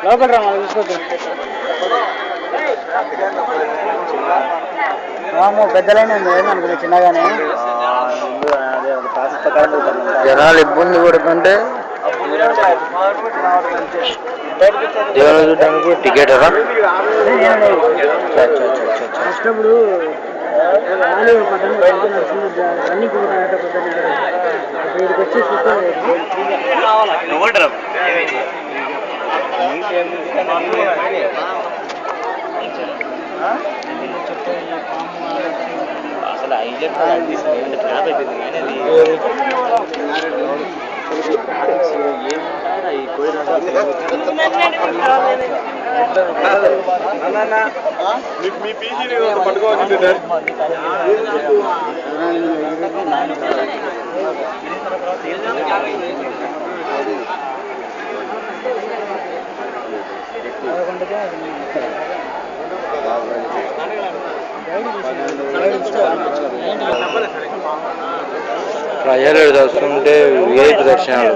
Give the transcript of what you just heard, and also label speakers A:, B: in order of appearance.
A: లోపల రా మనం చూసుకోవచ్చు. పెద్దలైన అనుకున్నా చిన్నగానే
B: జనాలు ఇబ్బంది పడుతుంటే దేవుని చూడడానికి టికెట్
A: వచ్చినప్పుడు అన్ని ఇక్కడికి వచ్చి
B: అసలు హైలైట్ ట్రాప్ అయిపోయింది కానీ అది
C: మీ పీజీని పట్టుకోవాల్సింది సార్.
B: ప్రజలు వస్తుంటే VIP దర్శనాలు